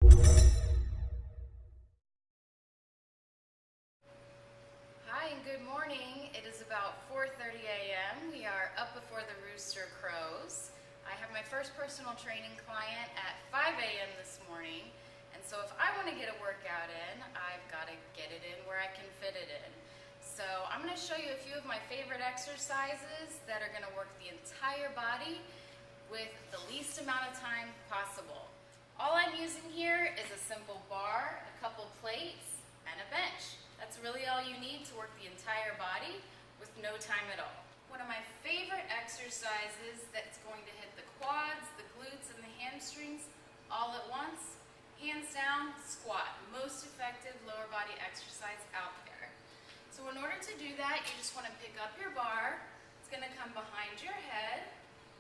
Hi and good morning. It is about 4:30 a.m. We are up before the rooster crows. I have my first personal training client at 5 a.m. this morning, and so if I want to get a workout in, I've got to get it in where I can fit it in. So I'm going to show you a few of my favorite exercises that are going to work the entire body with the least amount of time possible. All I'm using here is a simple bar, a couple plates, and a bench. That's really all you need to work the entire body with no time at all. One of my favorite exercises that's going to hit the quads, the glutes, and the hamstrings all at once, hands down, squat. Most effective lower body exercise out there. So in order to do that, you just want to pick up your bar. It's going to come behind your head.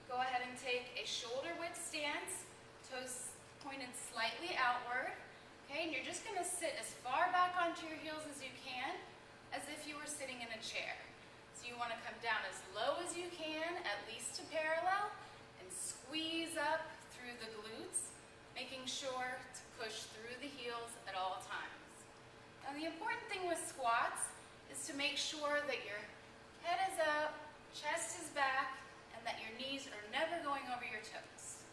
Go ahead and take a shoulder width stance, toes pointed slightly outward. Okay, and you're just going to sit as far back onto your heels as you can, as if you were sitting in a chair. So you want to come down as low as you can, at least to parallel, and squeeze up through the glutes, making sure to push through the heels at all times. Now the important thing with squats is to make sure that your head is up, chest is back, and that your knees are never going over your toes.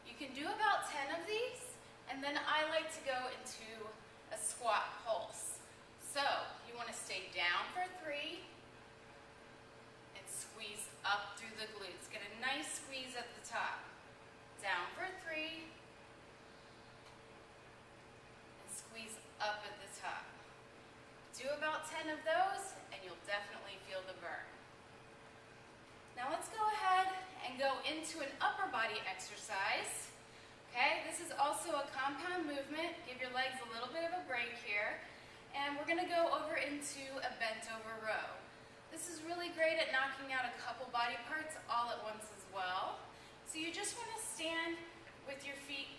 You can do about 10 of these, and then I like to go into a squat pulse. So you want to stay down for 3 and squeeze up through the glutes. Get a nice squeeze at the top. Down for 3 and squeeze up at the top. Do about 10 of those and you'll definitely feel the burn. Now let's go ahead and go into an upper body exercise. Okay, this is also a compound movement. Give your legs a little bit of a break here. And we're going to go over into a bent over row. This is really great at knocking out a couple body parts all at once as well. So you just want to stand with your feet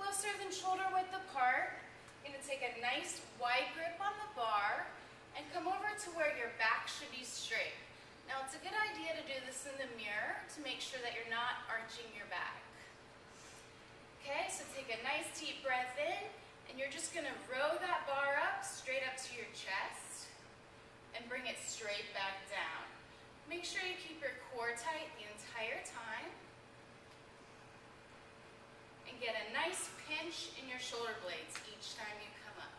closer than shoulder width apart. You're going to take a nice wide grip on the bar and come over to where your back should be straight. Now it's a good idea to do this in the mirror to make sure that you're not arching your back. Okay, so take a nice deep breath in, and you're just going to row that bar up, straight up to your chest, and bring it straight back down. Make sure you keep your core tight the entire time, and get a nice pinch in your shoulder blades each time you come up.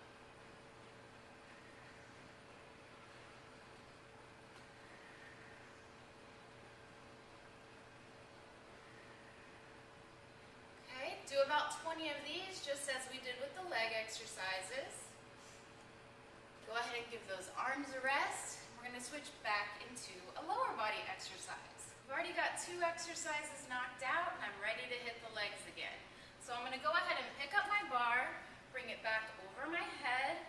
Do about 20 of these, just as we did with the leg exercises. Go ahead and give those arms a rest. We're going to switch back into a lower body exercise. We've already got 2 exercises knocked out, and I'm ready to hit the legs again. So I'm going to go ahead and pick up my bar, bring it back over my head,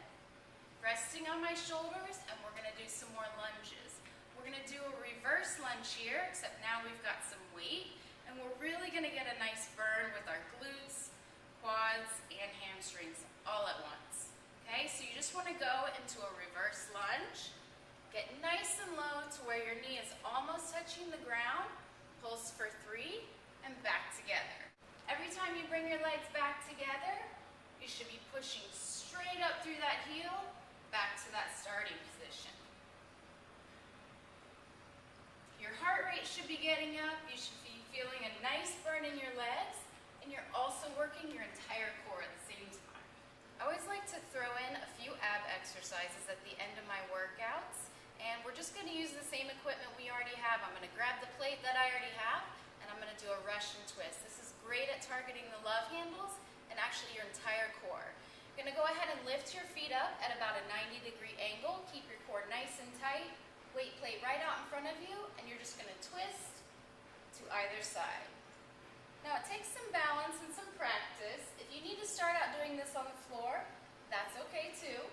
resting on my shoulders, and we're going to do some more lunges. We're going to do a reverse lunge here, except now we've got some weight. And we're really going to get a nice burn with our glutes, quads, and hamstrings all at once. Okay, so you just want to go into a reverse lunge. Get nice and low to where your knee is almost touching the ground. Pulse for 3 and back together. Every time you bring your legs back together, you should be pushing straight up through that heel, back to that starting position. Your heart rate should be getting up. You should be feeling a nice burn in your legs, and you're also working your entire core at the same time. I always like to throw in a few ab exercises at the end of my workouts, and we're just going to use the same equipment we already have. I'm going to grab the plate that I already have, and I'm going to do a Russian twist. This is great at targeting the love handles and actually your entire core. You're going to go ahead and lift your feet up at about a 90-degree angle. Keep your core nice and tight. Weight plate right out in front of you, and you're just going to twist to either side. Now it takes some balance and some practice. If you need to start out doing this on the floor, that's okay too.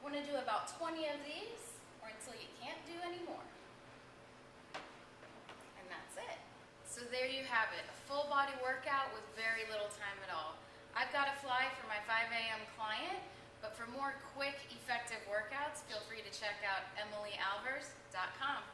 Want to do about 20 of these, or until you can't do any more. And that's it. So there you have it, a full body workout with very little time at all. I've got to fly for my 5 a.m. client, but for more quick, effective workouts, feel free to check out emilyalvers.com.